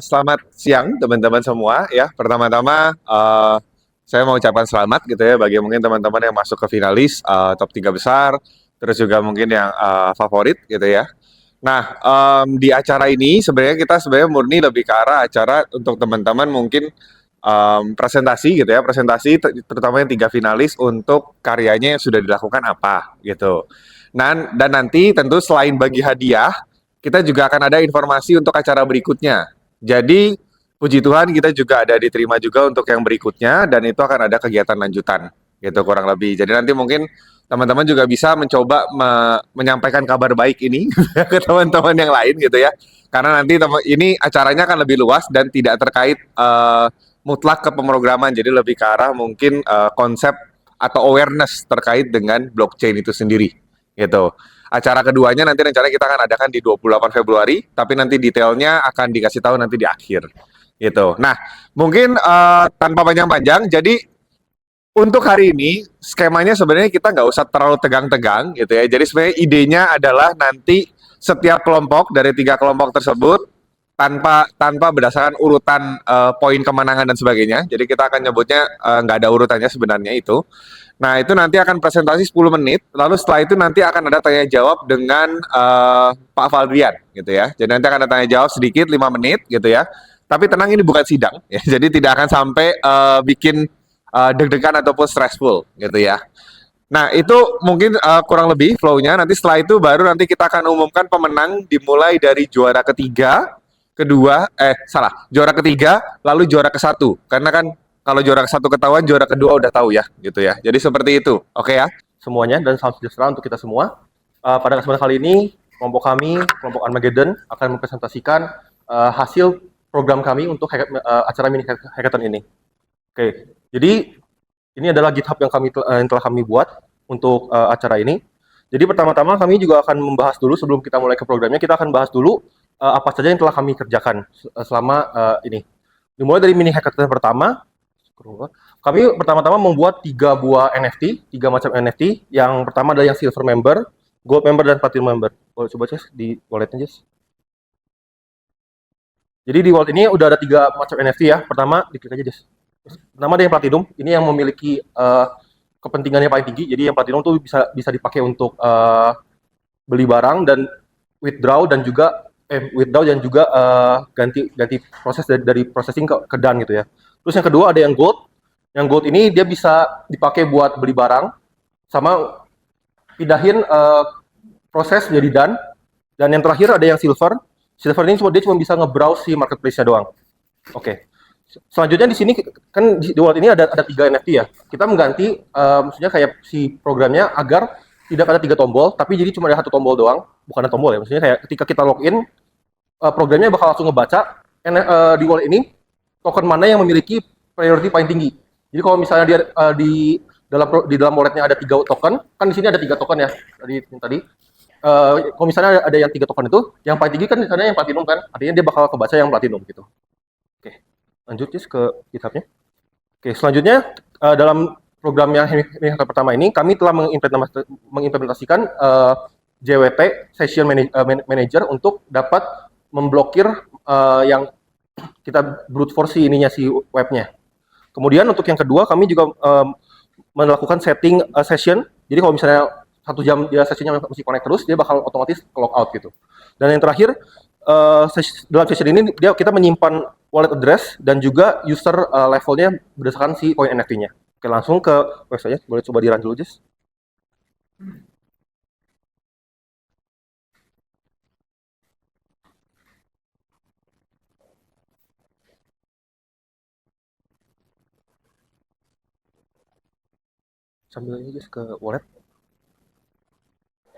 Selamat siang teman-teman semua ya. Pertama-tama saya mau ucapkan selamat gitu ya bagi mungkin teman-teman yang masuk ke finalis top 3 besar, terus juga mungkin yang favorit gitu ya. Nah, di acara ini sebenarnya murni lebih ke arah acara untuk teman-teman mungkin presentasi gitu ya, presentasi terutama yang 3 finalis untuk karyanya yang sudah dilakukan apa gitu. Nah, dan nanti tentu selain bagi hadiah, kita juga akan ada informasi untuk acara berikutnya. Jadi, puji Tuhan kita juga ada diterima juga untuk yang berikutnya dan itu akan ada kegiatan lanjutan gitu kurang lebih. Jadi nanti mungkin teman-teman juga bisa mencoba menyampaikan kabar baik ini ke teman-teman yang lain gitu ya. Karena nanti ini acaranya akan lebih luas dan tidak terkait mutlak ke pemrograman. Jadi lebih ke arah mungkin konsep atau awareness terkait dengan blockchain itu sendiri gitu. Acara keduanya nanti rencana kita akan adakan di 28 Februari, tapi nanti detailnya akan dikasih tahu nanti di akhir gitu. Nah, mungkin tanpa panjang-panjang, jadi untuk hari ini skemanya sebenarnya kita nggak usah terlalu tegang-tegang gitu ya. Jadi sebenarnya idenya adalah nanti setiap kelompok dari 3 kelompok tersebut tanpa tanpa berdasarkan urutan poin kemenangan dan sebagainya. Jadi kita akan nyebutnya nggak ada urutannya sebenarnya itu. Nah, itu nanti akan presentasi 10 menit, lalu setelah itu nanti akan ada tanya jawab dengan Pak Valdrian gitu ya. Jadi nanti akan ada tanya jawab sedikit 5 menit gitu ya. Tapi tenang ini bukan sidang ya. Jadi tidak akan sampai bikin deg-degan ataupun stressful gitu ya. Nah, itu mungkin kurang lebih flow-nya. Nanti setelah itu baru nanti kita akan umumkan pemenang dimulai dari juara ketiga, kedua, juara ketiga, lalu juara ke-1. Karena kan kalau juara ke-1 ketahuan, juara kedua udah tahu ya, gitu ya. Jadi seperti itu, oke ya? Semuanya dan salam sejahtera untuk kita semua. Pada kesempatan kali ini, kelompok kami, kelompok Armageddon, akan mempresentasikan hasil program kami untuk acara mini hackathon ini. Oke, jadi ini adalah GitHub yang telah kami buat untuk acara ini. Jadi pertama-tama kami juga akan membahas dulu sebelum kita mulai ke programnya, kita akan bahas dulu apa saja yang telah kami kerjakan selama ini. Dimulai dari mini hackathon pertama, kami pertama-tama membuat 3 buah NFT, 3 macam NFT. Yang pertama adalah yang silver member, gold member, dan platinum member. Boleh coba cek di walletnya, Jess. Jadi di wallet ini udah ada 3 macam NFT ya. Pertama, diklik aja, Jess. Pertama ada yang platinum, ini yang memiliki kepentingannya paling tinggi. Jadi yang platinum tuh bisa dipakai untuk beli barang dan withdraw dan juga ganti proses dari processing ke done gitu ya. Terus yang kedua ada yang gold. Yang gold ini dia bisa dipakai buat beli barang sama pindahin proses jadi done. Dan yang terakhir ada yang silver. Silver ini dia cuma bisa nge-browse si marketplace-nya doang. Oke. Selanjutnya di sini kan di wallet ini ada 3 NFT ya. Kita mengganti maksudnya kayak si programnya agar tidak ada 3 tombol, tapi jadi cuma ada 1 tombol doang. Bukan ada tombol ya. Maksudnya kayak ketika kita login, programnya bakal langsung ngebaca di wallet ini token mana yang memiliki priority paling tinggi. Jadi kalau misalnya dia di dalam walletnya ada 3 token, kan di sini ada 3 token ya tadi. Kalau misalnya ada yang 3 token itu, yang paling tinggi kan misalnya yang platinum kan, artinya dia bakal kebaca yang platinum gitu. Oke, lanjut ke GitHub-nya. Oke, selanjutnya dalam program yang pertama ini, kami telah mengimplementasikan JWT Session Manager untuk dapat memblokir yang kita brute force ininya si webnya. Kemudian untuk yang kedua, kami juga melakukan setting session. Jadi kalau misalnya 1 jam dia sessionnya masih connect terus, dia bakal otomatis ke logout gitu. Dan yang terakhir, dalam session ini kita menyimpan wallet address dan juga user levelnya berdasarkan si koin NFT-nya. Oke, langsung ke website-nya. Boleh coba di-run dulu, Jess. Sambil aja, Jess, ke wallet.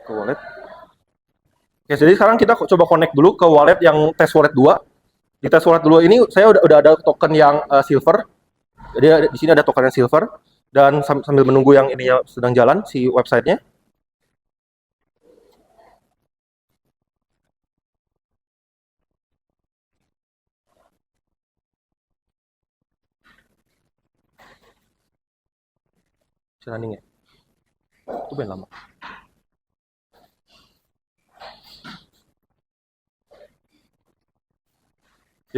Oke, jadi sekarang kita coba connect dulu ke wallet yang test wallet 2. Di test wallet 2 ini saya udah ada token yang silver. Jadi di sini ada token yang silver dan sambil menunggu yang ini sedang jalan si websitenya. Running ya. Itu ben lama.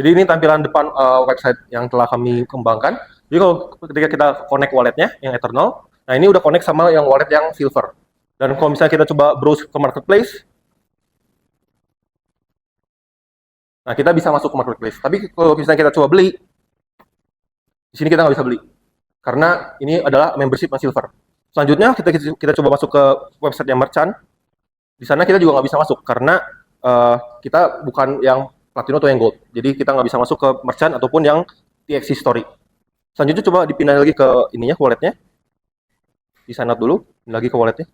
Jadi ini tampilan depan website yang telah kami kembangkan. Jadi kalau ketika kita connect walletnya yang Eternal, nah ini udah connect sama yang wallet yang Silver. Dan kalau misalnya kita coba browse ke marketplace, nah kita bisa masuk ke marketplace. Tapi kalau misalnya kita coba beli, di sini kita nggak bisa beli karena ini adalah membership yang Silver. Selanjutnya kita coba masuk ke website yang merchant. Di sana kita juga nggak bisa masuk karena kita bukan yang platinum atau yang gold. Jadi kita nggak bisa masuk ke merchant ataupun yang TXT story. Selanjutnya coba dipindah lagi ke ininya, walletnya. Di sign up dulu, lagi ke walletnya.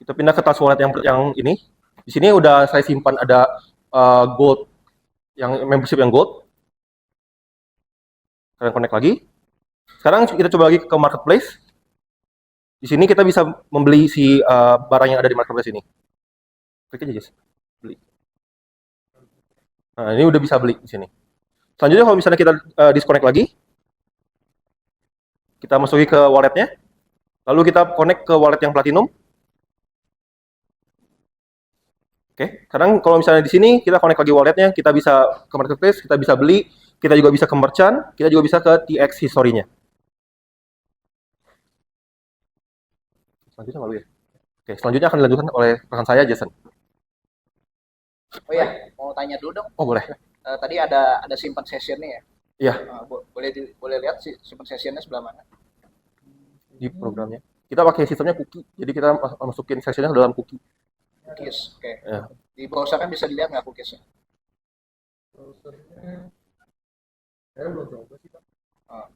Kita pindah ke tas wallet yang ini. Di sini udah saya simpan ada gold, yang membership yang gold. Kalian connect lagi. Sekarang kita coba lagi ke marketplace. Di sini kita bisa membeli si barang yang ada di marketplace ini. Klik aja, guys. Beli. Nah, ini udah bisa beli di sini. Selanjutnya kalau misalnya kita disconnect lagi, kita masuki ke walletnya, lalu kita connect ke wallet yang platinum. Oke, sekarang kalau misalnya di sini kita connect lagi walletnya, kita bisa ke marketplace, kita bisa beli, kita juga bisa ke merchant, kita juga bisa ke TX history-nya. Selanjutnya malu ya. Oke, selanjutnya akan dilanjutkan oleh rekan saya, Jason. Oh ya, mau tanya dulu dong. Oh, boleh. Tadi ada simpan sessionnya ya. Iya, Boleh lihat sih simpan sessionnya sebelah mana? di programnya. Kita pakai sistemnya cookie, jadi kita masukin sessionnya ke dalam cookie. Cookies, oke. Ya. Di browser kan bisa dilihat nggak cookiesnya? Saya belum coba sih, Pak. Ah,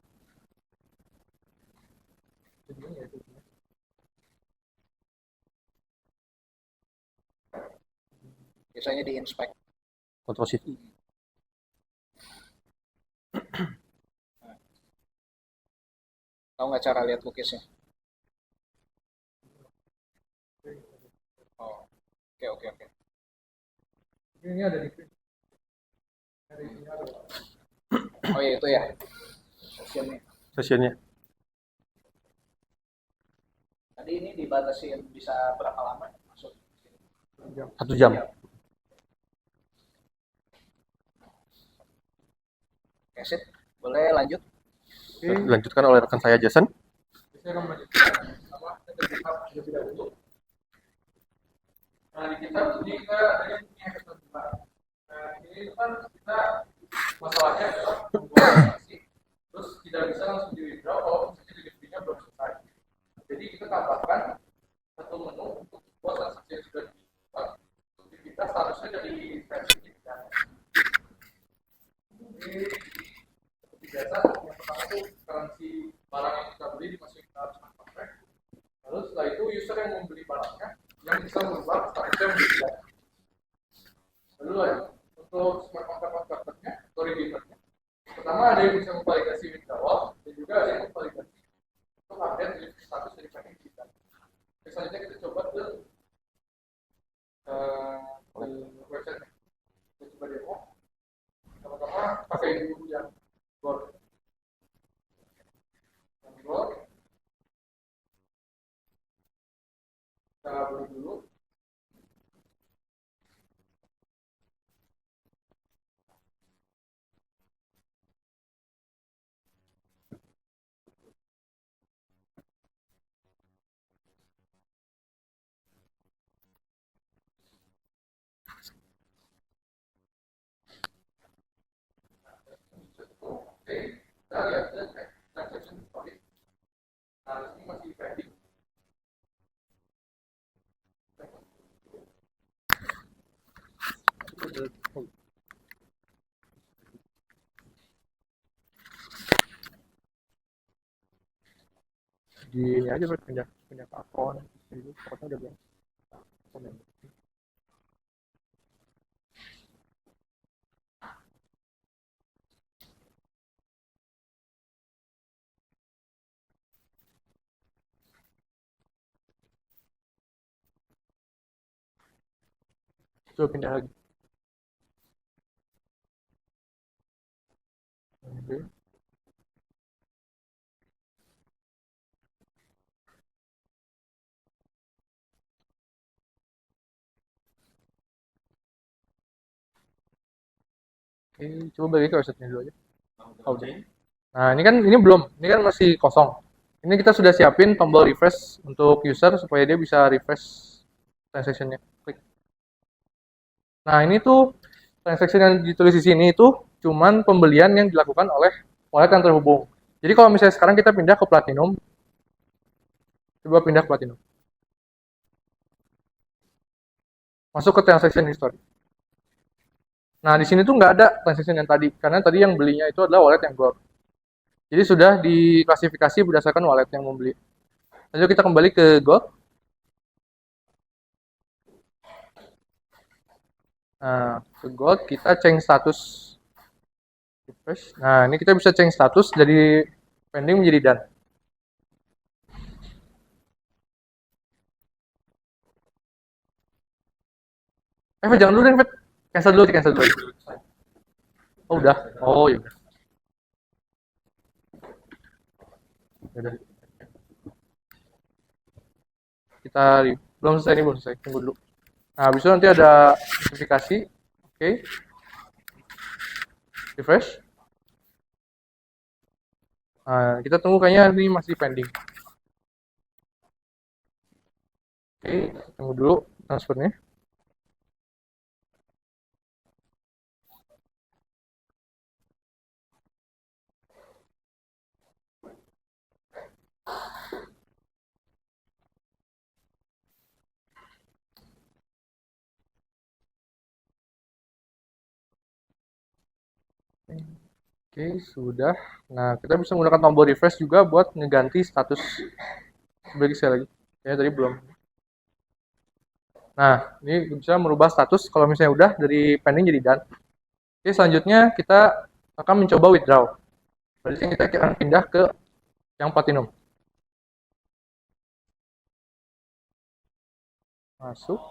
biasanya di inspect. Ctrl Shift I. Tahu nggak cara lihat cookiesnya? Oh, oke oke oke. Ini ada di Oh ya itu ya sessionnya. sessionnya. Tadi ini dibatasin bisa berapa lama masuk? 1 jam. Oke, sip. Boleh lanjut? Dilanjutkan oleh rekan saya, Jason. Nah, di kita ini kita ada yang punya ketentuan. Nah, ini kan kita masalahnya adalah membuat transaksi, terus tidak bisa langsung di withdraw kalau misalnya delivery-nya belum selesai. Jadi kita tambahkan satu menu untuk buat transaksi yang sudah dibuat. Jadi kita seharusnya dari versi kita. Jadi seperti biasa, yang pertama itu currency barang yang kita beli dimasukin ke dalam smart contract. Lalu setelah itu user yang membeli barangnya yang bisa merubah statusnya menjadi data. Lalu untuk smart contract-nya atau redeemer-nya, pertama ada yang bisa memvalidasi withdrawal dan juga ada yang memvalidasi untuk update delivery status dari packing kita. Selanjutnya kita coba ke website. Kita coba demo. Pertama-tama pakai dulu yang Gold. Yang Gold. Kita beli dulu. Oke, kita lihat transaction history. Nah, ini masih pending. Di ini aja punya akun. Itu fotonya udah bilang. Coba pindah lagi. Oke. Oke, coba balik ke website-nya dulu aja. Oh, udah. Nah, ini belum, ini kan masih kosong. Ini kita sudah siapin tombol refresh untuk user supaya dia bisa refresh transaction-nya. Klik. Nah, ini tuh transaction yang ditulis di sini itu cuman pembelian yang dilakukan oleh wallet yang terhubung. Jadi kalau misalnya sekarang kita pindah ke Platinum, coba pindah ke Platinum. Masuk ke transaction history. Nah, di sini tuh nggak ada transaction yang tadi, karena tadi yang belinya itu adalah wallet yang gold. Jadi sudah diklasifikasi berdasarkan wallet yang membeli. Lalu kita kembali ke gold. Nah, ke gold kita change status refresh. Nah, ini kita bisa change status dari pending menjadi done. Jangan dulu deh, Fet. Cancel dulu, cancel dulu. Oh, udah. Oh, ya udah. Ya udah. Kita belum selesai ini, belum selesai. Tunggu dulu. Nah, habis itu nanti ada notifikasi. Oke. Refresh. Nah, kita tunggu kayaknya ini masih pending. Oke, tunggu dulu transfernya. Oke, sudah. Nah, kita bisa menggunakan tombol refresh juga buat ngeganti status. Bagi saya lagi. Kayaknya tadi belum. Nah, ini bisa merubah status kalau misalnya udah dari pending jadi done. Oke, selanjutnya kita akan mencoba withdraw. Berarti kita akan pindah ke yang platinum. Masuk.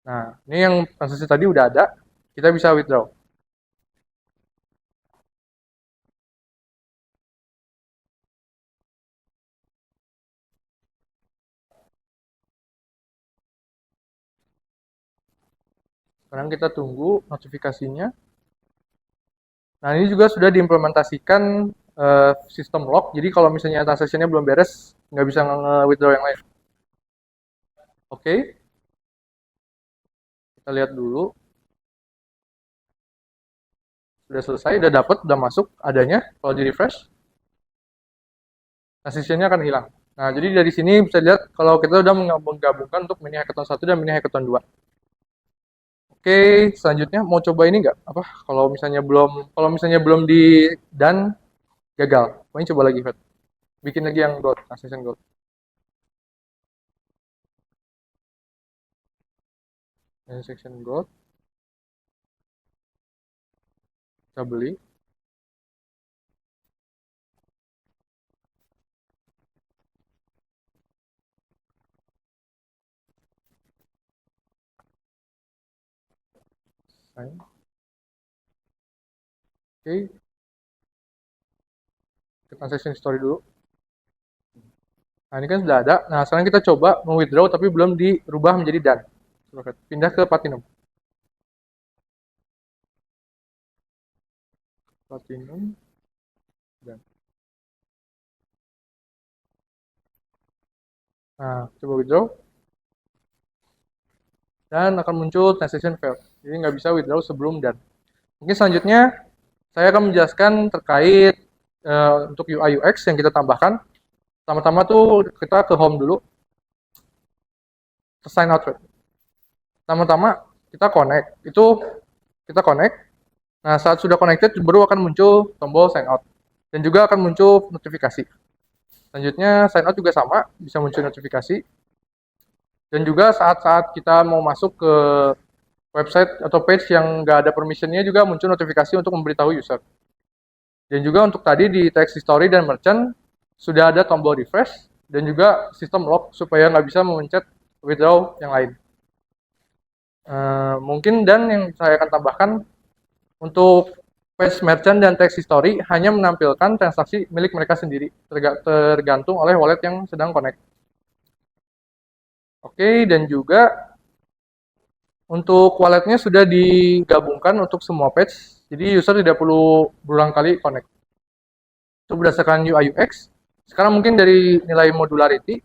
Nah, ini yang transaksi tadi udah ada. Kita bisa withdraw. Sekarang kita tunggu notifikasinya. Nah, ini juga sudah diimplementasikan sistem lock. Jadi kalau misalnya transaksinya belum beres, nggak bisa nge-withdraw yang lain. Oke. Kita lihat dulu. Sudah selesai, udah dapat, udah masuk adanya. Kalau di refresh, transaksinya akan hilang. Nah, jadi dari sini bisa lihat kalau kita udah menggabungkan untuk mini hackathon 1 dan mini hackathon 2. Oke, selanjutnya mau coba ini nggak? Apa? Kalau misalnya belum di done gagal. Mau coba lagi, Fat. Bikin lagi yang gold, transaction gold. Transaction gold. Kita beli. Oke. Ke transaction history dulu. Nah, ini kan sudah ada. Nah, sekarang kita coba mau-withdraw tapi belum dirubah menjadi done. Pindah ke platinum. Platinum. Dan. Nah, coba withdraw. Dan akan muncul transaction failed. Jadi nggak bisa withdraw sebelum done. Mungkin selanjutnya saya akan menjelaskan terkait untuk UI UX yang kita tambahkan. Pertama-tama tuh kita ke home dulu. Sign out. Pertama-tama kita connect. Kita connect. Nah, saat sudah connected baru akan muncul tombol sign out. Dan juga akan muncul notifikasi. Selanjutnya sign out juga sama, bisa muncul notifikasi. Dan juga saat-saat kita mau masuk ke website atau page yang nggak ada permissionnya juga muncul notifikasi untuk memberitahu user. Dan juga untuk tadi di text history dan merchant sudah ada tombol refresh dan juga sistem lock supaya nggak bisa memencet withdraw yang lain. Mungkin dan yang saya akan tambahkan untuk page merchant dan text history hanya menampilkan transaksi milik mereka sendiri tergantung oleh wallet yang sedang connect. Oke, dan juga Untuk walletnya sudah digabungkan untuk semua page, jadi user tidak perlu berulang kali connect. Itu berdasarkan UI UX. Sekarang mungkin dari nilai modularity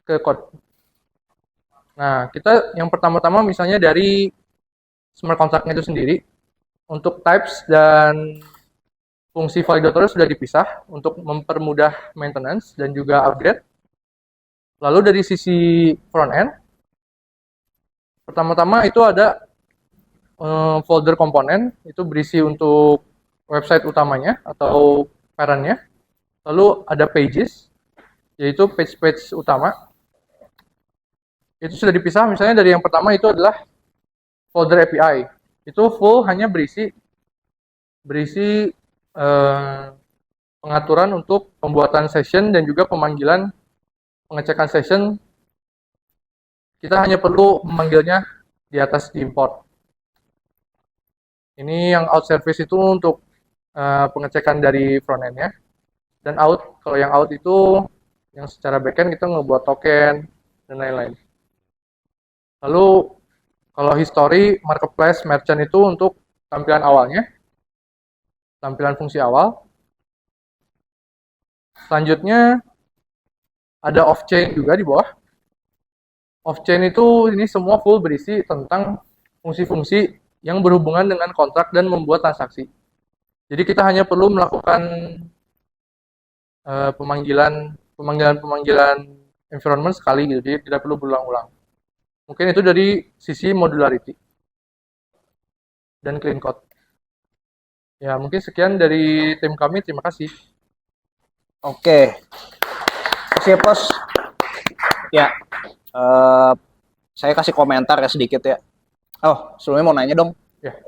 ke code. Nah, kita yang pertama-tama misalnya dari smart contract-nya itu sendiri, untuk types dan fungsi validatornya sudah dipisah untuk mempermudah maintenance dan juga upgrade. Lalu dari sisi front end, pertama-tama itu ada folder komponen, itu berisi untuk website utamanya atau parentnya. Lalu ada pages, yaitu page-page utama. Itu sudah dipisah, misalnya dari yang pertama itu adalah folder API. Itu full hanya berisi pengaturan untuk pembuatan session dan juga pengecekan session. Kita hanya perlu memanggilnya di atas di import. Ini yang out service itu untuk pengecekan dari front end-nya. Dan out, kalau yang out itu yang secara backend kita ngebuat token dan lain-lain. Lalu kalau history, marketplace, merchant itu untuk tampilan awalnya, tampilan fungsi awal. Selanjutnya ada off-chain juga di bawah. Off-chain itu ini semua full berisi tentang fungsi-fungsi yang berhubungan dengan kontrak dan membuat transaksi. Jadi kita hanya perlu melakukan pemanggilan environment sekali gitu, jadi tidak perlu berulang-ulang. Mungkin itu dari sisi modularity dan clean code. Ya, mungkin sekian dari tim kami. Terima kasih. Oke. Kasih Pos. Ya, saya kasih komentar ya sedikit ya. Oh, sebelumnya mau nanya dong. Ya.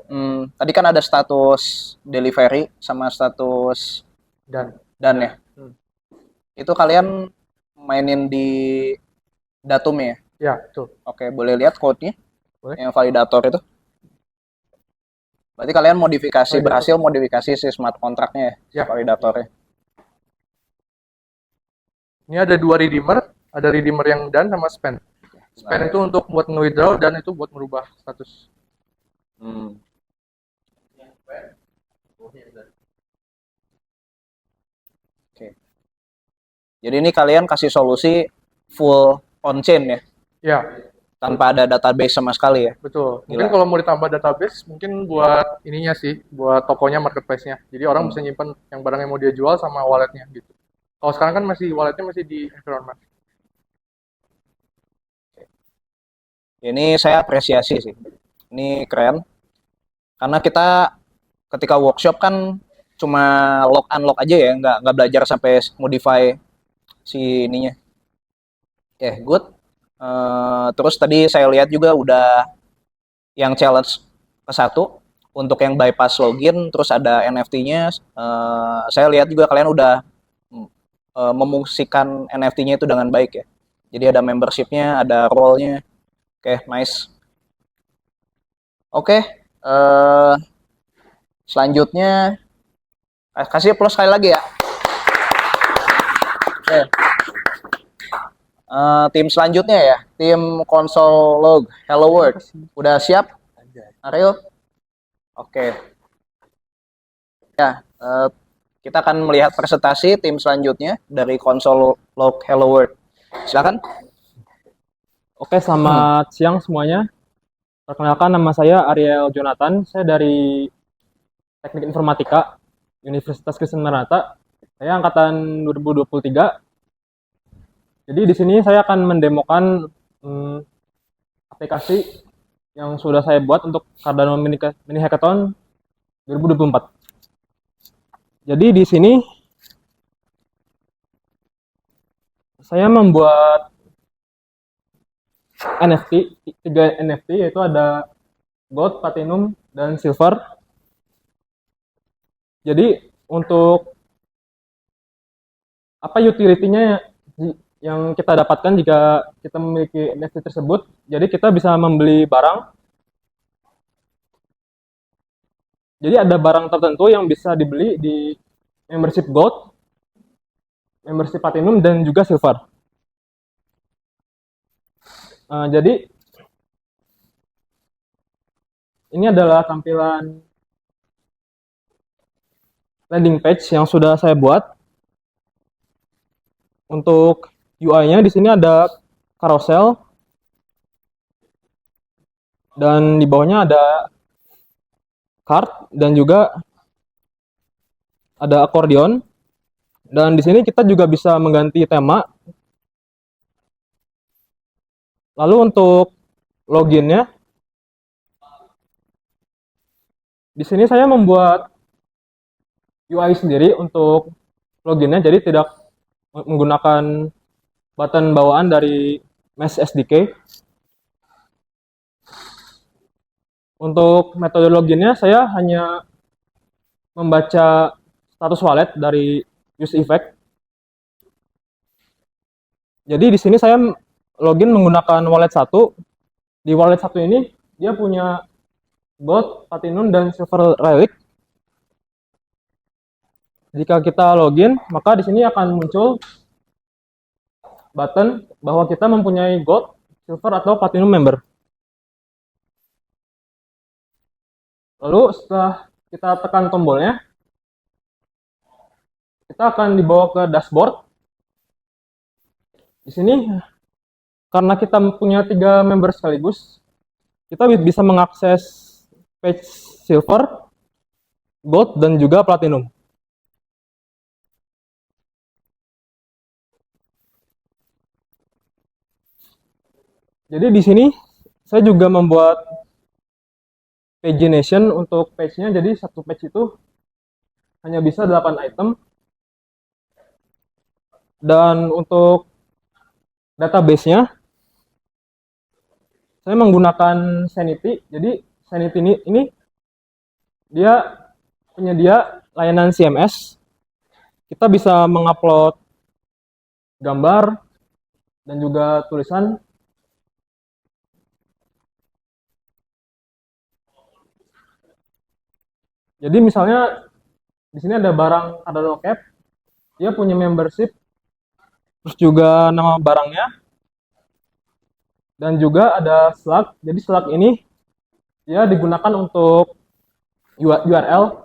Tadi kan ada status delivery sama status Dan ya. Itu kalian mainin di datum ya? ya, betul. Oke, boleh lihat code-nya? Boleh. Yang validator itu? Berarti kalian berhasil modifikasi si smart contract-nya ya, Ya. validatornya. Ini ada dua redeemer, ada redeemer yang dan sama spend. Spend itu untuk buat nge-withdraw dan itu buat merubah status. Oke. Jadi ini kalian kasih solusi full on-chain ya? Ya, Tanpa ada database sama sekali ya? betul. Mungkin kalau mau ditambah database, mungkin buat ininya sih, buat tokonya, marketplace-nya. Jadi orang bisa nyimpen yang barang yang mau dia jual sama walletnya gitu. Kalau sekarang kan walletnya masih di environment. Ini saya apresiasi sih. Ini keren. Karena kita ketika workshop kan cuma lock unlock aja ya, nggak belajar sampai modify si ininya. Oke, good. Terus tadi saya lihat juga udah yang challenge ke-1 untuk yang bypass login, terus ada NFT-nya. Saya lihat juga kalian udah memungsikan NFT-nya itu dengan baik ya. Jadi ada membership-nya, ada role-nya. Oke, nice. Oke, selanjutnya kasih plus sekali lagi ya. Oke. Tim selanjutnya ya, tim console log Hello World. Udah siap? Ariel? Oke. Ya, kita akan melihat presentasi tim selanjutnya dari console log Hello World. Silakan. Oke, selamat siang semuanya. Perkenalkan, nama saya Ariel Jonathan. Saya dari Teknik Informatika Universitas Kristen Maranatha. Saya angkatan 2023. Jadi di sini saya akan mendemokan aplikasi yang sudah saya buat untuk Cardano Mini Hackathon 2024. Jadi di sini saya membuat NFT, 3 NFT, yaitu ada Gold, Platinum, dan Silver. Jadi untuk apa utility-nya yang kita dapatkan jika kita memiliki NFT tersebut? Jadi kita bisa membeli barang. Jadi ada barang tertentu yang bisa dibeli di membership Gold, membership Platinum, dan juga Silver. Jadi ini adalah tampilan landing page yang sudah saya buat. Untuk UI-nya di sini ada carousel dan di bawahnya ada card dan juga ada accordion. Dan di sini kita juga bisa mengganti tema. Lalu untuk loginnya, di sini saya membuat UI sendiri untuk loginnya, jadi tidak menggunakan button bawaan dari Mesh SDK. Untuk metode loginnya, saya hanya membaca status wallet dari use effect. Jadi di sini saya login menggunakan wallet 1. Di wallet 1 ini dia punya gold, platinum, dan silver relic. Jika kita login, maka di sini akan muncul button bahwa kita mempunyai gold, silver, atau platinum member. Lalu setelah kita tekan tombolnya, kita akan dibawa ke dashboard. Di sini, karena kita punya 3 member sekaligus, kita bisa mengakses page silver, gold, dan juga platinum. Jadi di sini saya juga membuat pagination untuk page-nya. Jadi satu page itu hanya bisa 8 item. Dan untuk database-nya saya menggunakan Sanity. Jadi Sanity ini dia penyedia layanan CMS. Kita bisa mengupload gambar dan juga tulisan. Jadi misalnya di sini ada barang Cardano Cap, dia punya membership, terus juga nama barangnya, dan juga ada slug. Jadi slug ini dia digunakan untuk URL.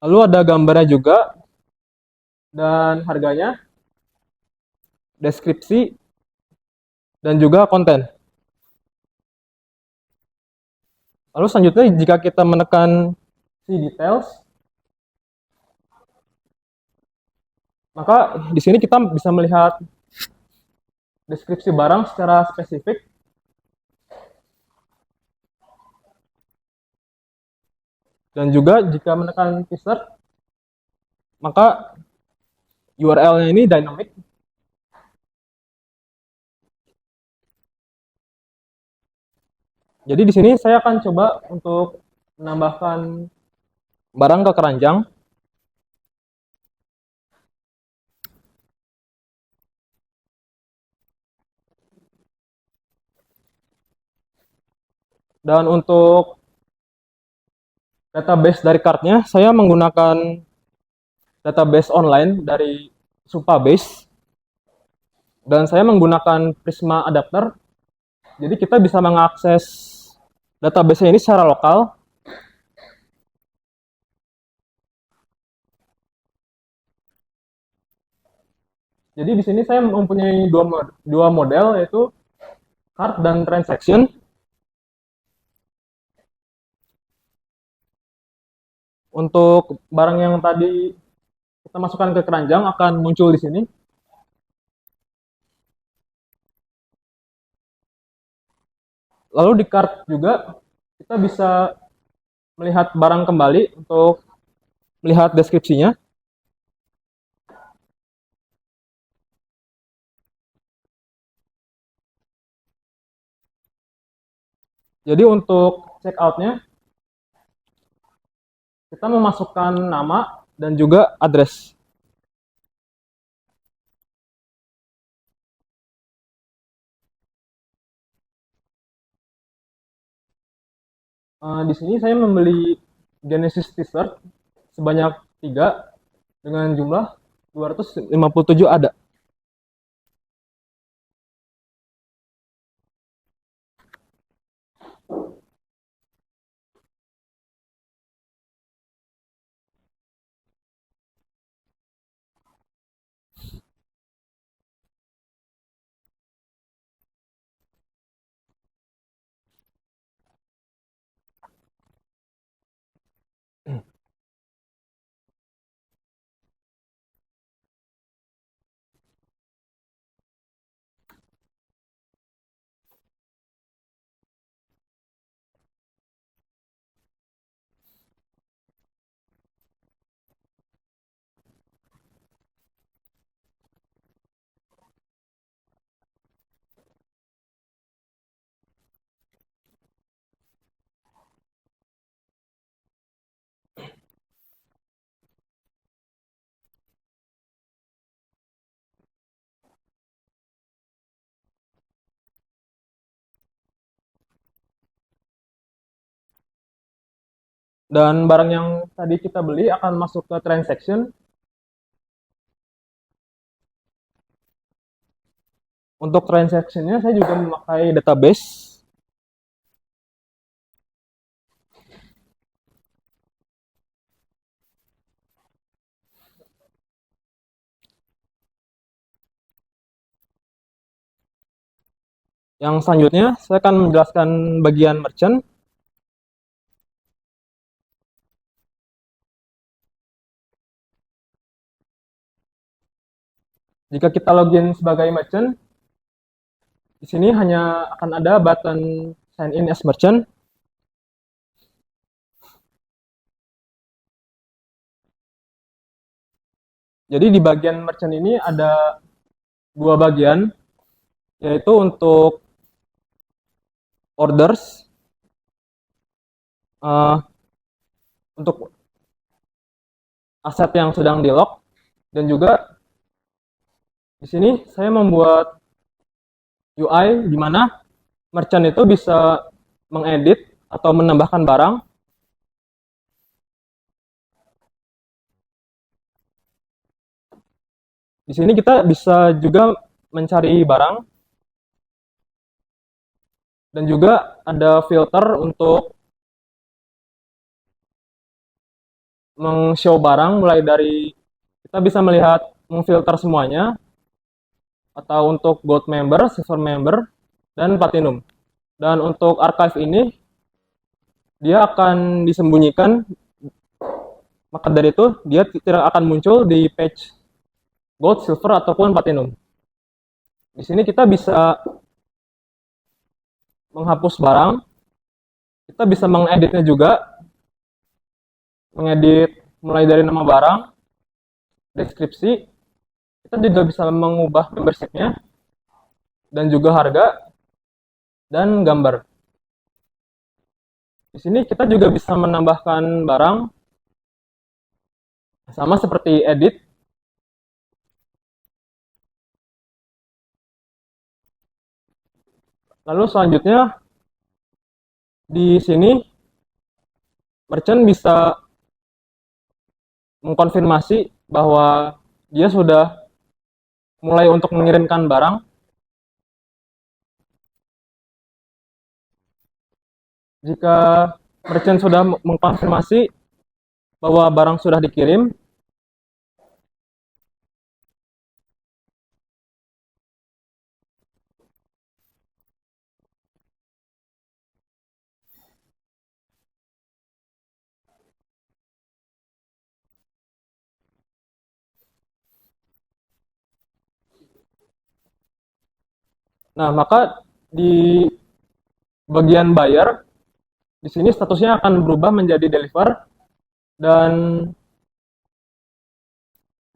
Lalu ada gambarnya juga, dan harganya, deskripsi, dan juga konten. Lalu selanjutnya jika kita menekan see details, maka di sini kita bisa melihat deskripsi barang secara spesifik. Dan juga jika menekan insert, maka URL-nya ini dynamic. Jadi di sini saya akan coba untuk menambahkan barang ke keranjang. Dan untuk database dari cardnya, saya menggunakan database online dari Supabase. Dan saya menggunakan Prisma adapter. Jadi kita bisa mengakses database ini secara lokal. Jadi di sini saya mempunyai dua model, yaitu card dan transaction. Untuk barang yang tadi kita masukkan ke keranjang akan muncul di sini. Lalu di card juga kita bisa melihat barang kembali untuk melihat deskripsinya. Jadi untuk checkout-nya, kita memasukkan nama dan juga address. Di sini saya membeli Genesis T-shirt sebanyak 3 dengan jumlah 257 ada. Dan barang yang tadi kita beli akan masuk ke transaction. Untuk transaction-nya saya juga memakai database. Yang selanjutnya saya akan menjelaskan bagian merchant. Jika kita login sebagai merchant, di sini hanya akan ada button sign in as merchant. Jadi di bagian merchant ini ada dua bagian, yaitu untuk orders, untuk aset yang sedang di lock, dan juga di sini saya membuat UI di mana merchant itu bisa mengedit atau menambahkan barang. Di sini kita bisa juga mencari barang, dan juga ada filter untuk meng-show barang, mulai dari kita bisa melihat memfilter semuanya, atau untuk gold member, silver member, dan platinum. Dan untuk archive ini dia akan disembunyikan, maka dari itu dia tidak akan muncul di page gold, silver, ataupun platinum. Di sini kita bisa menghapus barang, kita bisa mengeditnya juga, mengedit mulai dari nama barang, deskripsi, kita juga bisa mengubah membership-nya, dan juga harga, dan gambar. Di sini kita juga bisa menambahkan barang, sama seperti edit. Lalu selanjutnya di sini merchant bisa mengkonfirmasi bahwa dia sudah mulai untuk mengirimkan barang. Jika merchant sudah mengkonfirmasi bahwa barang sudah dikirim, nah maka di bagian buyer, di sini statusnya akan berubah menjadi deliver, dan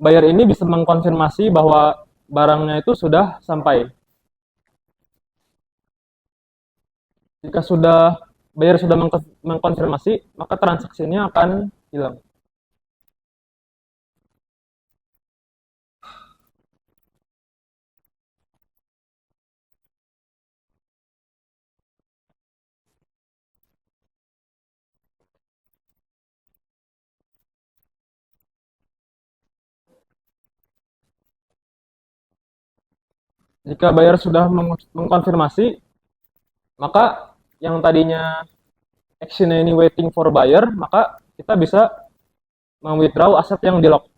buyer ini bisa mengkonfirmasi bahwa barangnya itu sudah sampai. Jika buyer sudah mengkonfirmasi, maka transaksinya akan hilang. Jika buyer sudah mengkonfirmasi, maka yang tadinya action ini waiting for buyer, maka kita bisa meng-withdraw aset yang di lock.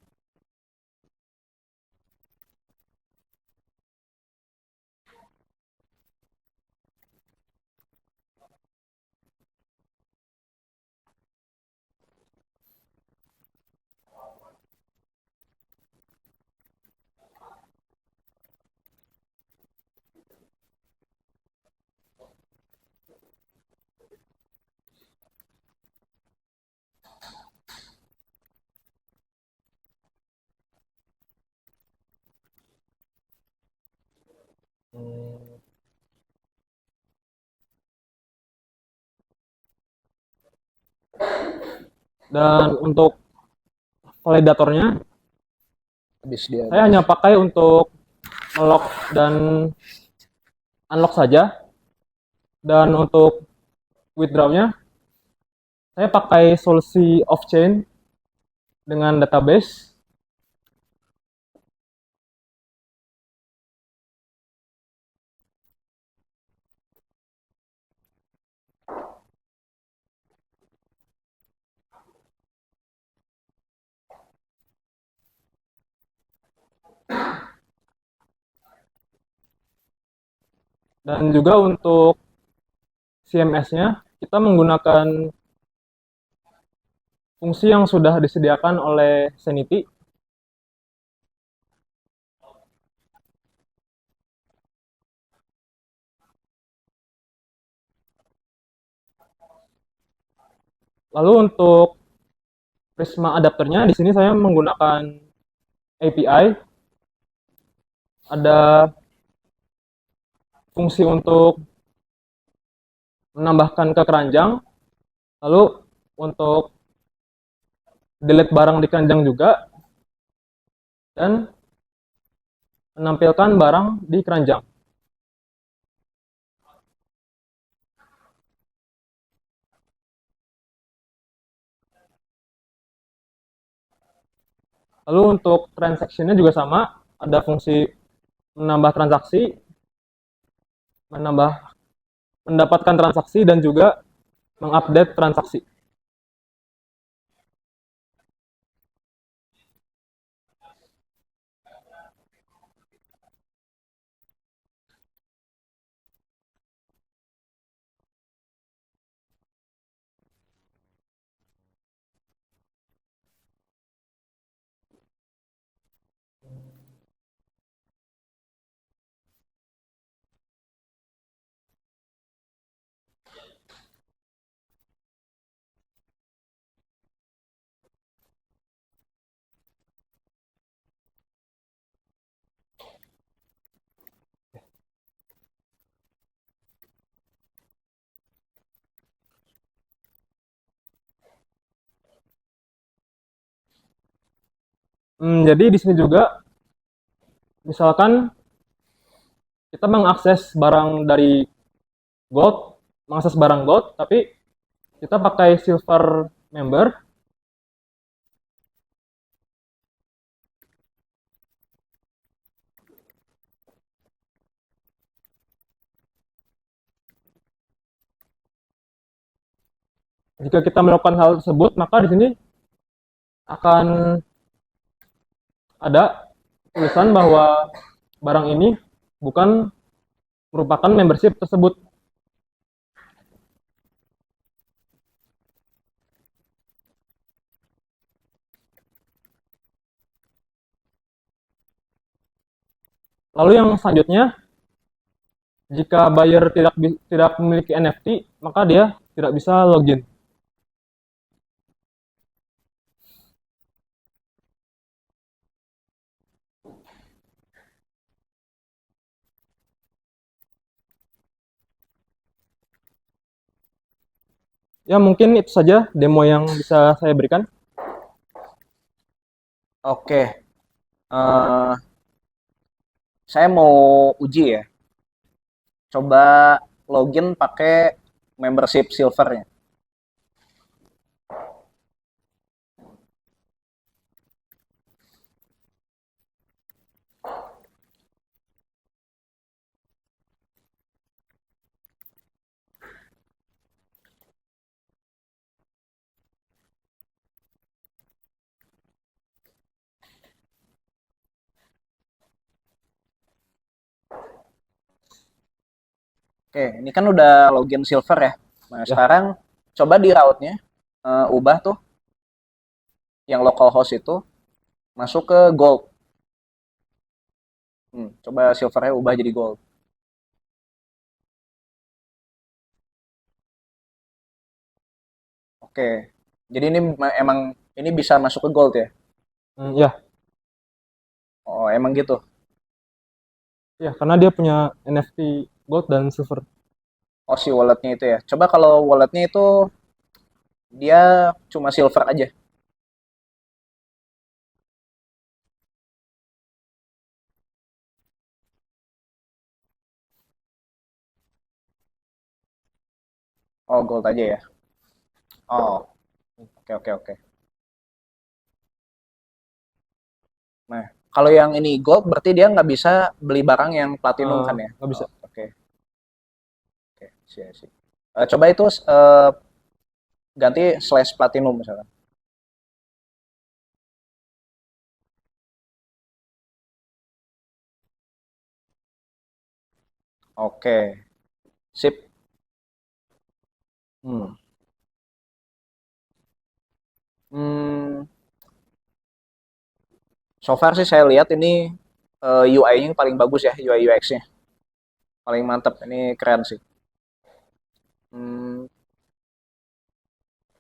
Dan untuk validatornya, Habis dia. saya hanya pakai untuk melock dan unlock saja. Dan untuk withdrawnya, Saya pakai solusi off-chain dengan database. Dan juga untuk CMS-nya, kita menggunakan fungsi yang sudah disediakan oleh Sanity. Lalu untuk Prisma adapternya, di sini saya menggunakan API. Ada fungsi untuk menambahkan ke keranjang. Lalu untuk delete barang di keranjang juga. Dan menampilkan barang di keranjang. Lalu untuk transaksinya juga sama, ada fungsi menambah transaksi, menambah mendapatkan transaksi dan juga mengupdate transaksi. Jadi di sini juga, misalkan kita mengakses barang dari Gold, mengakses barang Gold, tapi kita pakai Silver member. Jika kita melakukan hal tersebut, maka di sini akan ada tulisan bahwa barang ini bukan merupakan membership tersebut. Lalu yang selanjutnya, jika buyer tidak memiliki NFT, maka dia tidak bisa login. Ya, mungkin itu saja demo yang bisa saya berikan. Oke, eh, saya mau uji ya. Coba login pakai membership silvernya. Oke, ini kan udah login silver ya. Nah, Ya. sekarang coba di route-nya ubah tuh yang localhost itu masuk ke gold. Coba silvernya ubah jadi gold. Oke. Jadi ini emang ini bisa masuk ke gold ya? Ya, Oh, emang gitu. ya, karena dia punya NFT Gold dan Silver. Oh, si walletnya itu ya. Coba kalau walletnya itu dia cuma silver aja. Oh, gold aja ya. Oh, oke oke oke. Nah, kalau yang ini gold berarti dia nggak bisa beli barang yang platinum kan ya? Nggak bisa. Oh, oke oke sih sih. Coba itu ganti slash platinum misalkan. Oke, sip. Hmm. Hmm, so far sih saya lihat ini UI-nya paling bagus ya, UI UX-nya. Paling mantap, ini keren sih. Hmm,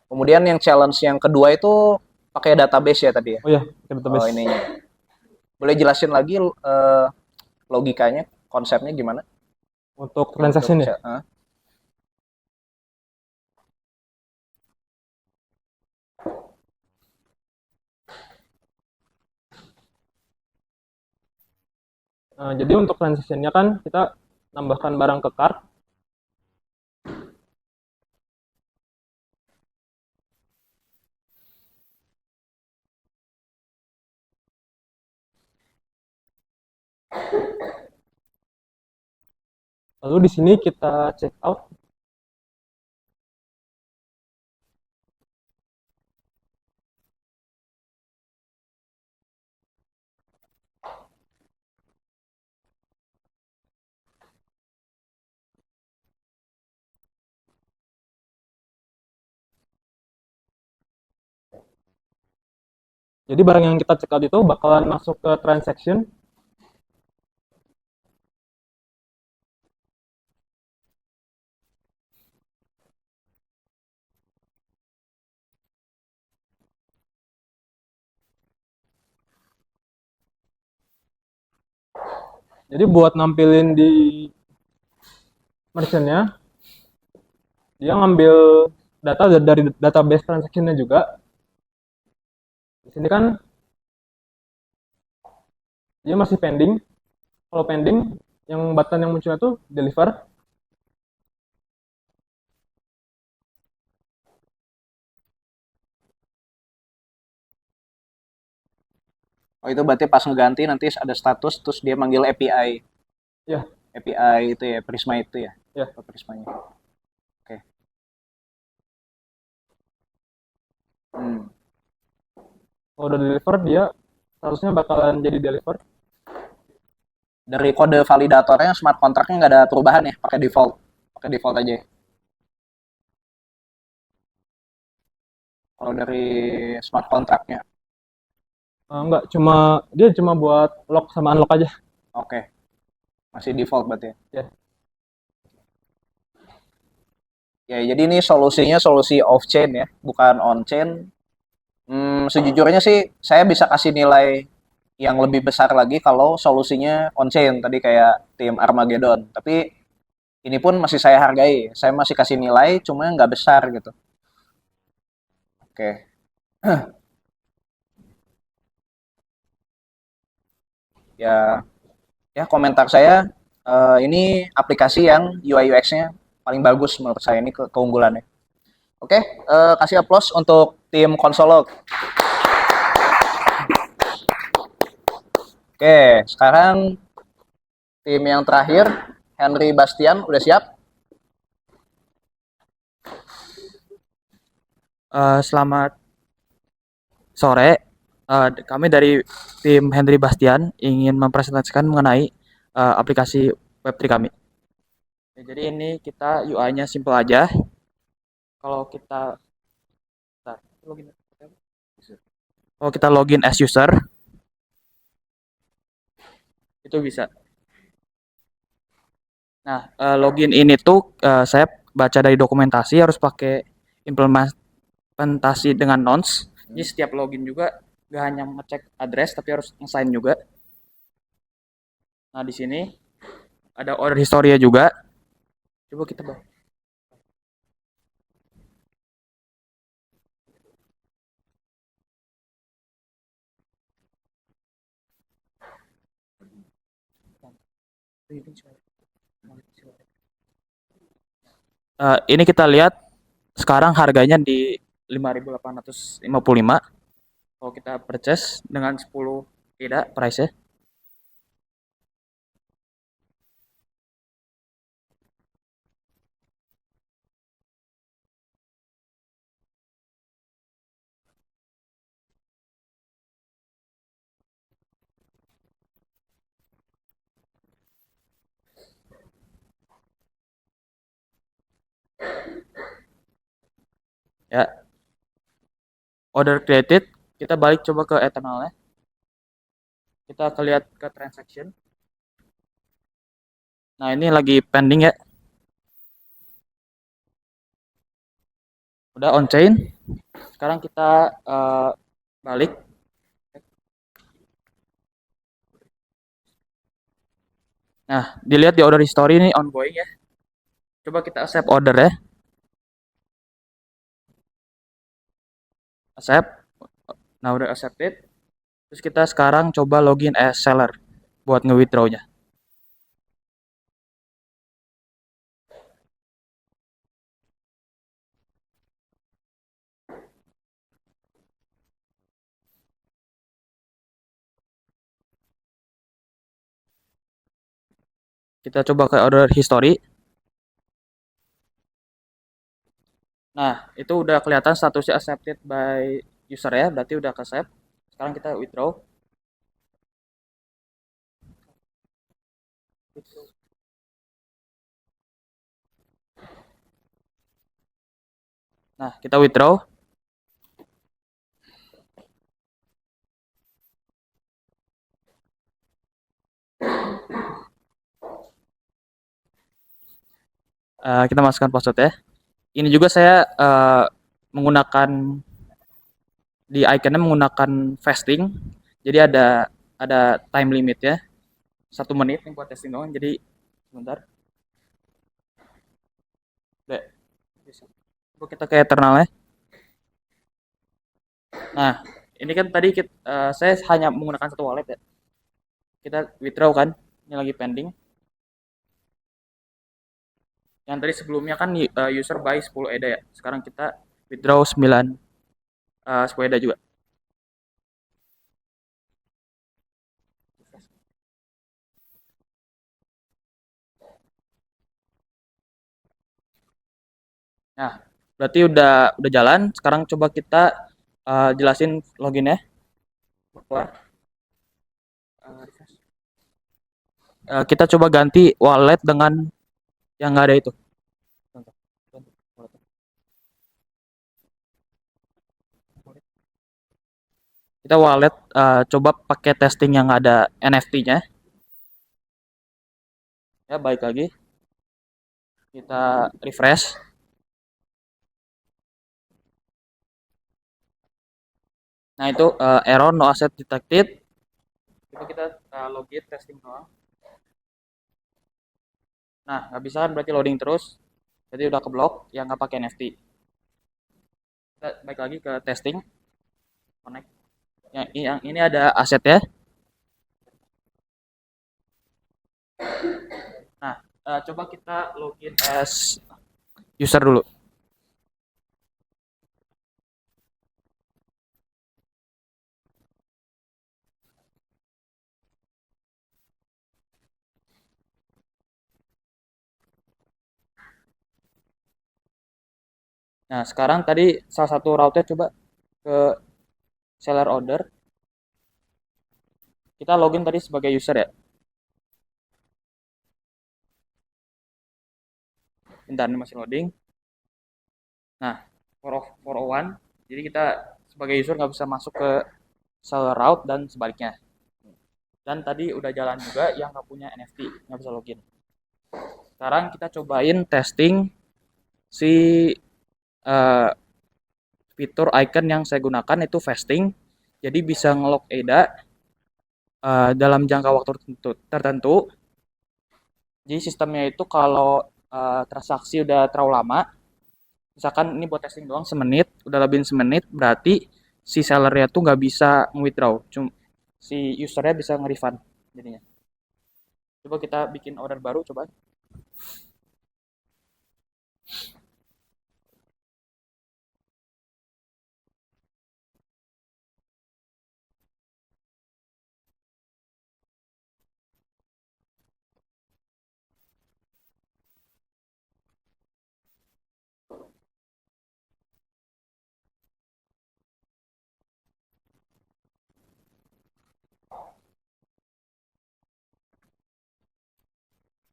kemudian yang challenge yang kedua itu pakai database ya tadi ya. Oh ya, database. Ininya. Boleh jelasin lagi logikanya, konsepnya gimana? Untuk Untuk transaction ya. Jadi untuk transaction-nya kan kita nambahkan barang ke cart. Lalu di sini kita check out. Jadi barang yang kita check out itu bakalan masuk ke transaction. Jadi buat nampilin di merchant-nya, dia ngambil data dari database transaction-nya juga. Di sini kan dia masih pending. Kalau pending, yang button yang muncul itu deliver. Oh itu berarti pas ngeganti nanti ada status terus dia manggil API. Ya, API itu ya, Prisma itu ya. ya. Oh, Prismanya. Oke. Hmm. Kalau udah deliver, dia seharusnya bakalan jadi deliver. Dari kode validatornya smart contract-nya nggak ada perubahan ya, pakai default. Pakai default aja ya. Kalau dari smart contract-nya. Enggak, dia cuma buat lock sama unlock aja. Oke. Masih default berarti ya. Ya. Ya, jadi ini solusinya solusi off chain ya, bukan on chain. Sejujurnya sih saya bisa kasih nilai yang lebih besar lagi kalau solusinya on chain tadi kayak tim Armageddon. Tapi ini pun masih saya hargai. Saya masih kasih nilai cuma nggak besar gitu. Oke. Ya, ya komentar saya ini aplikasi yang UI UX-nya paling bagus menurut saya ini keunggulannya. Oke, kasih aplaus untuk tim Konsolog. Oke, sekarang tim yang terakhir, Henry Bastian, udah siap? Selamat sore. Kami dari tim Henry Bastian ingin mempresentasikan mengenai aplikasi Web3 kami. Ya, jadi ini kita UI-nya simple aja. Kalau kita login, kalau kita login as user, itu bisa. Nah, login ini tuh saya baca dari dokumentasi harus pakai implementasi dengan nonce. Jadi setiap login juga nggak hanya ngecek address tapi harus nge-sign juga. Nah, di sini ada order historia juga. Coba kita bawa. Ini kita lihat sekarang harganya di 5.855 kalau kita purchase dengan 10 ADA price-nya. Ya, order created, kita balik coba ke eternalnya. Kita akan lihat ke transaction. Nah, ini lagi pending ya. Udah on chain. Sekarang kita balik. Nah, dilihat di order history ini ongoing ya. Coba kita accept order ya. Accept. Nah, udah accepted. Terus kita sekarang coba login as seller buat nge-withdraw-nya. Kita coba ke order history. Nah, itu udah kelihatan statusnya accepted by user ya, berarti udah ke accept. Sekarang kita withdraw. Nah, kita withdraw. Kita masukkan password ya. Ini juga saya menggunakan di iconnya menggunakan fasting. Jadi ada time limit ya. 1 menit nih buat testing doang. Jadi sebentar. Udah. Coba kita ke eternal ya. Nah, ini kan tadi saya hanya menggunakan satu wallet ya. Kita withdraw kan. Ini lagi pending. Yang tadi sebelumnya kan user buy 10 ADA ya. Sekarang kita withdraw 10 ADA juga. Nah, berarti udah jalan. Sekarang coba kita jelasin loginnya. Kita coba ganti wallet dengan yang nggak ada itu. Kita wallet coba pakai testing yang ada NFT-nya. Ya, baik lagi. Kita refresh. Nah, itu error no asset detected. Coba kita login testing doang. Nah, nggak bisa kan berarti loading terus. Jadi udah keblok yang nggak pakai NFT. Kita baik lagi ke testing. Connect. Yang ini ada aset ya. Nah, coba kita login as user dulu. Nah, sekarang tadi salah satu route coba ke seller order. Kita login tadi sebagai user ya. Bentar, ini masih loading. Nah, 401. Jadi kita sebagai user nggak bisa masuk ke seller route dan sebaliknya. Dan tadi udah jalan juga yang nggak punya NFT, nggak bisa login. Sekarang kita cobain testing si fitur icon yang saya gunakan itu fasting. Jadi bisa ngelok ADA dalam jangka waktu tertentu. Jadi sistemnya itu kalau transaksi udah terlalu lama, misalkan ini buat testing doang semenit, udah lebih semenit, berarti si sellernya tuh nggak bisa withdraw, cuma si usernya bisa nge-refund jadinya. Coba kita bikin order baru, coba.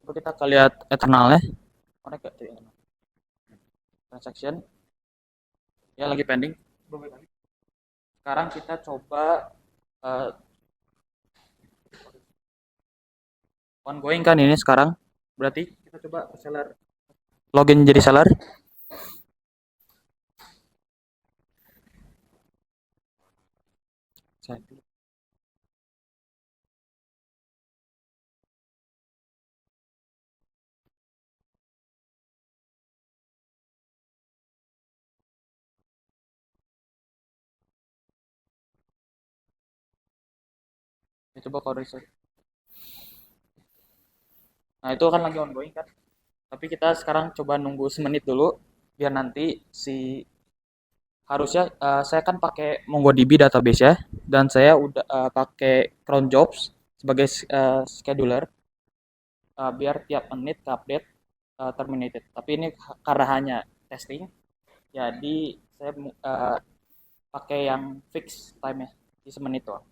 Lalu kita ke lihat eternalnya. Connect ke transaction. Ya lagi pending. Sekarang kita coba eh, ongoing kan ini sekarang. Berarti kita coba ke seller. Login jadi seller. Kita coba kalau reset. Nah itu kan lagi ongoing kan. Tapi kita sekarang coba nunggu semenit dulu biar nanti si harusnya saya kan pakai MongoDB database ya dan saya udah pakai cron jobs sebagai scheduler biar tiap menit update terminated. Tapi ini karena hanya testing jadi saya pakai yang fix time ya di semenit doang.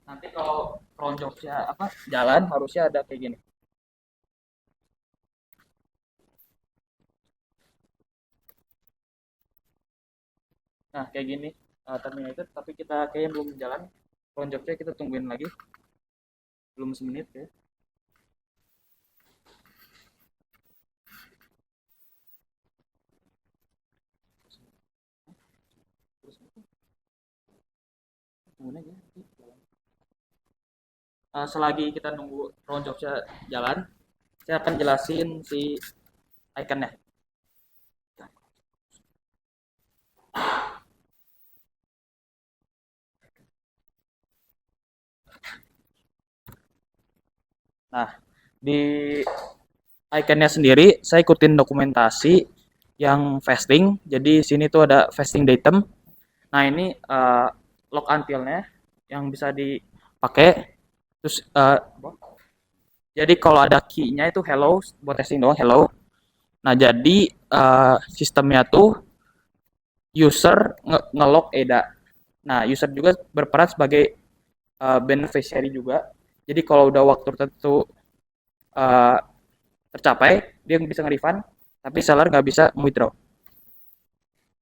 Nanti kalau cron jobsnya apa jalan harusnya ada kayak gini. Nah kayak gini terminated tapi kita kayaknya belum jalan. Cron jobsnya kita tungguin lagi belum semenit ya. Tungguin aja. Selagi kita nunggu cron jobsnya jalan, saya akan jelasin si iconnya. Nah, di iconnya sendiri saya ikutin dokumentasi yang fasting. Jadi sini tuh ada fasting datum. Nah, ini log until-nya yang bisa dipakai. Terus jadi kalau ada key-nya itu hello buat testing doang hello. Nah, jadi sistemnya tuh user nge-log EDA. Nah, user juga berperan sebagai beneficiary juga. Jadi kalau udah waktu tertentu tercapai, dia bisa nge-refund, tapi seller nggak bisa withdraw.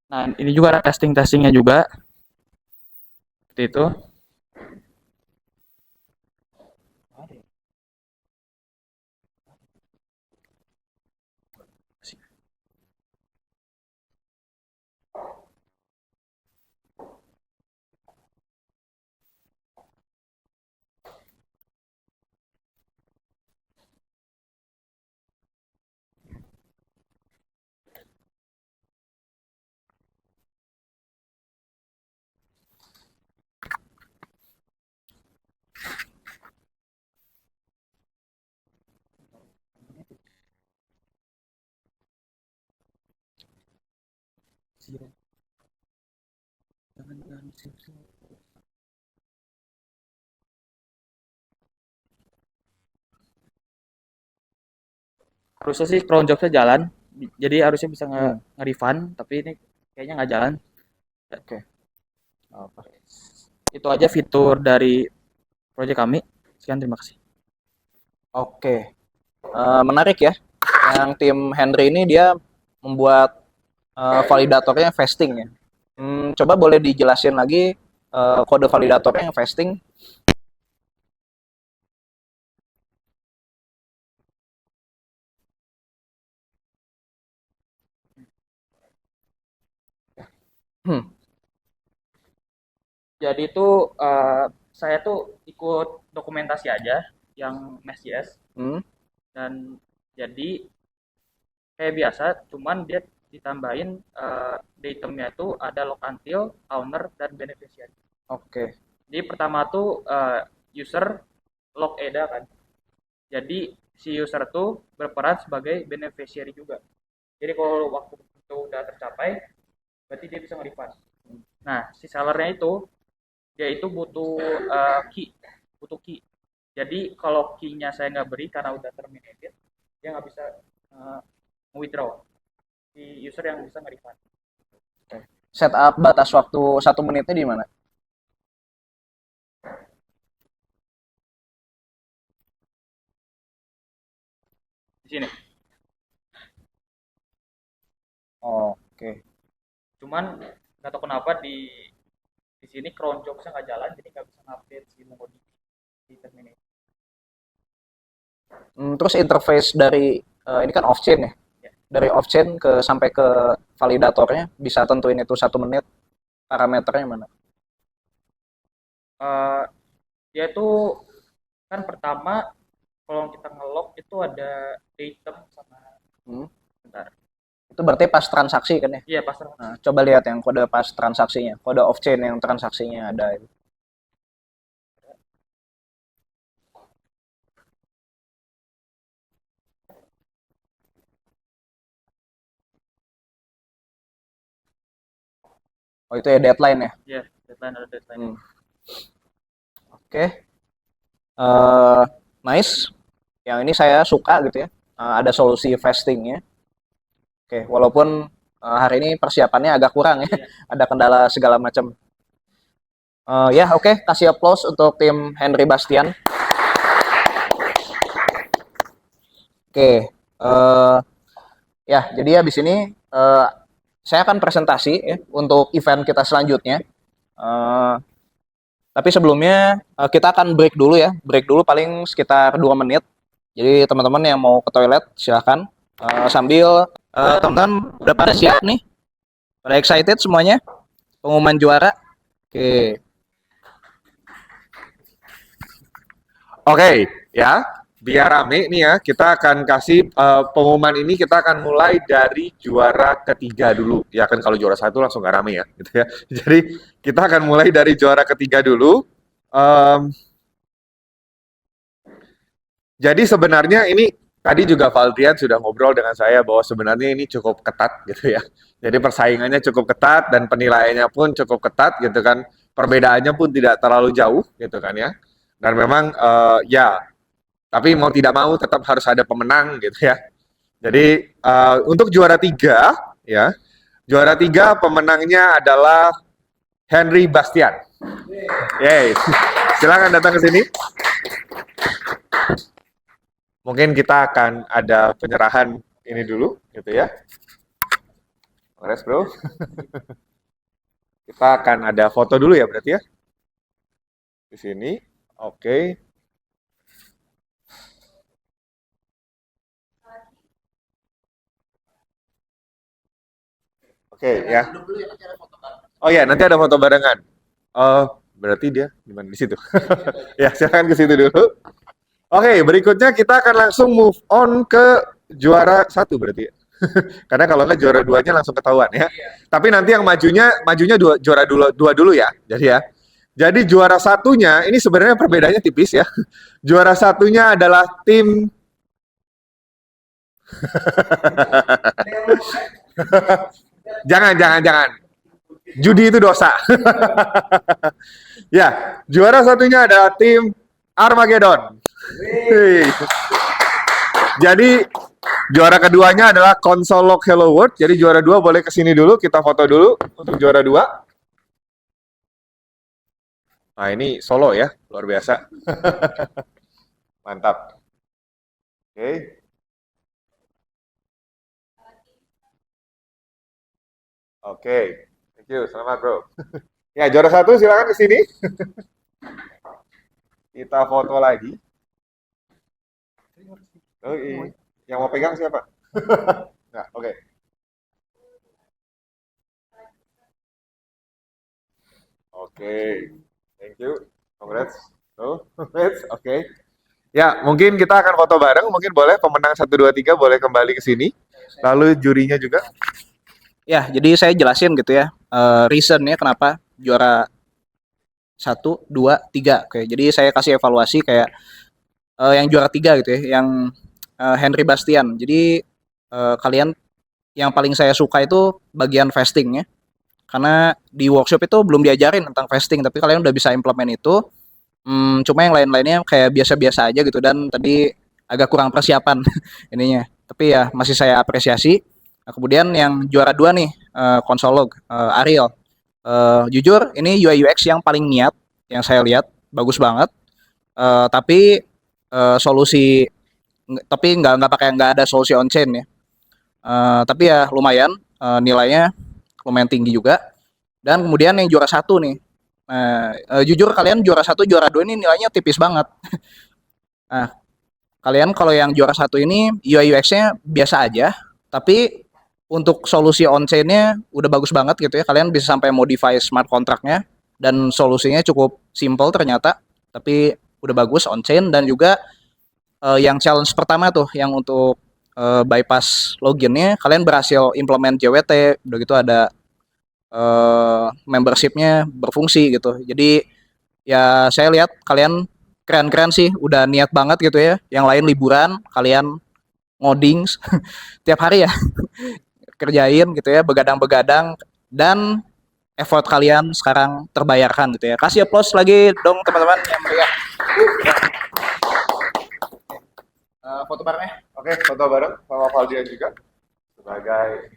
Nah, ini juga ada testing-testingnya juga. Seperti itu. Harusnya sih cron jobsnya jalan, jadi harusnya bisa nge-refund, tapi ini kayaknya nggak jalan. Oke. Apa? Itu aja fitur dari proyek kami. Sekian, terima kasih. Oke. Menarik ya. Yang tim Henry ini dia membuat validatornya fasting ya. Coba boleh dijelasin lagi kode validatornya yang fasting. Jadi itu saya tuh ikut dokumentasi aja yang Nest.js dan jadi kayak biasa, cuman dia ditambahin datumnya tuh ada log until, owner, dan beneficiary. Oke. Jadi pertama tuh user log EDA kan. Jadi si user tuh berperan sebagai beneficiary juga. Jadi kalau waktu itu udah tercapai, berarti dia bisa nge-refund. Nah, si sellernya itu dia itu butuh butuh key. Jadi kalau key-nya saya nggak beri karena udah terminated, dia nggak bisa withdraw si user yang bisa nge-refund. Setup batas waktu 1 menitnya di mana? Di sini. Oke. Cuman nggak tahu kenapa di sini cron jobsnya nggak jalan, jadi nggak bisa update si Modi di Terminator. Terus interface dari ini kan off chain ya. Ya. Dari off chain sampai ke validatornya bisa tentuin itu 1 menit, parameternya mana? Eh, Dia itu kan pertama kalau kita nge-log itu ada datum sama Hmm. bentar. Itu berarti pas transaksi kan ya? Iya, pas Nah, coba lihat yang kode pas transaksinya, kode off chain yang transaksinya ada. Oh itu ya deadline ya? ya deadline ada deadline. Oke. Nice. Yang ini saya suka gitu ya. Ada solusi fastingnya. Oke, walaupun hari ini persiapannya agak kurang ya. Iya. Ada kendala segala macam. Ya oke, kasih applause untuk tim Henry Bastian. Oke, ya jadi habis ini saya akan presentasi ya untuk event kita selanjutnya. Tapi sebelumnya kita akan break dulu ya, break dulu paling sekitar 2 menit. Jadi teman-teman yang mau ke toilet silahkan. Sambil teman-teman udah pada siap nih, pada excited semuanya, pengumuman juara. Oke. Oke, ya, biar rame nih ya, kita akan kasih pengumuman ini, kita akan mulai dari juara ketiga dulu. Ya kan kalau juara 1 langsung nggak rame ya, gitu ya. Jadi kita akan mulai dari juara ketiga dulu. Jadi sebenarnya ini tadi juga Valdrian sudah ngobrol dengan saya bahwa sebenarnya ini cukup ketat gitu ya. Jadi persaingannya cukup ketat dan penilaiannya pun cukup ketat gitu kan. Perbedaannya pun tidak terlalu jauh gitu kan ya. Dan memang ya, tapi mau tidak mau tetap harus ada pemenang gitu ya. Jadi untuk juara 3 ya, juara 3 pemenangnya adalah Henry Bastian. Yeay. Silakan datang ke sini. Mungkin kita akan ada penyerahan ini dulu gitu ya. Beres bro. Kita akan ada foto dulu ya berarti ya. Di sini. Oke. Oke ya. Oh ya, nanti ada foto barengan. Berarti dia di mana di situ? Ya, silakan ke situ dulu. Oke, berikutnya kita akan langsung move on ke juara 1 berarti ya. Karena kalau nggak juara 2-nya langsung ketahuan ya. Tapi nanti yang majunya juara dua dulu ya. Jadi juara 1-nya ini sebenarnya perbedaannya tipis ya. Juara 1-nya adalah tim jangan. Judi itu dosa. Ya, juara 1-nya adalah tim Armageddon. Jadi juara keduanya adalah Konsolog Hello World. Jadi juara 2 boleh kesini dulu, kita foto dulu untuk juara 2. Nah ini solo ya, luar biasa. Mantap. Oke. Oke, thank you, selamat bro. Ya juara 1 silakan ke sini. Kita foto lagi. Oh, iya. Yang mau pegang siapa? Nah, oke. Oke, thank you. Congrats. Oh, congrats. Oke. Ya, mungkin kita akan foto bareng. Mungkin boleh pemenang 1, 2, 3 boleh kembali ke sini. Lalu jurinya juga. Ya, jadi saya jelasin gitu ya, reasonnya kenapa juara 1, 2, 3. Oke, jadi saya kasih evaluasi kayak yang juara 3 gitu ya, yang Henry Bastian. Jadi kalian yang paling saya suka itu bagian fasting ya. Karena di workshop itu belum diajarin tentang fasting, tapi kalian udah bisa implement itu. Cuma yang lain-lainnya kayak biasa-biasa aja gitu dan tadi agak kurang persiapan ininya tapi ya masih saya apresiasi. Nah, kemudian yang juara 2 nih, Konsolog, Ariel. Jujur ini UI UX yang paling niat yang saya lihat, bagus banget. Tapi solusi tapi nggak ada solusi on chain ya. Tapi ya lumayan, nilainya lumayan tinggi juga. Dan kemudian yang juara 1 nih. Jujur kalian juara 1, juara 2 ini nilainya tipis banget. Nah, kalian kalau yang juara 1 ini UI UX-nya biasa aja, tapi untuk solusi on chain-nya udah bagus banget gitu ya. Kalian bisa sampai modify smart contract-nya dan solusinya cukup simple ternyata, tapi udah bagus on chain. Dan juga yang challenge pertama tuh yang untuk bypass loginnya, kalian berhasil implement JWT, udah gitu ada membership-nya berfungsi gitu. Jadi ya saya lihat kalian keren-keren sih, udah niat banget gitu ya. Yang lain liburan, kalian ngoding tiap hari ya kerjain gitu ya, begadang-begadang, dan effort kalian sekarang terbayarkan gitu ya. Kasih applause lagi dong teman-teman yang meriah. Foto barengnya. Oke, foto bareng sama Valdian juga sebagai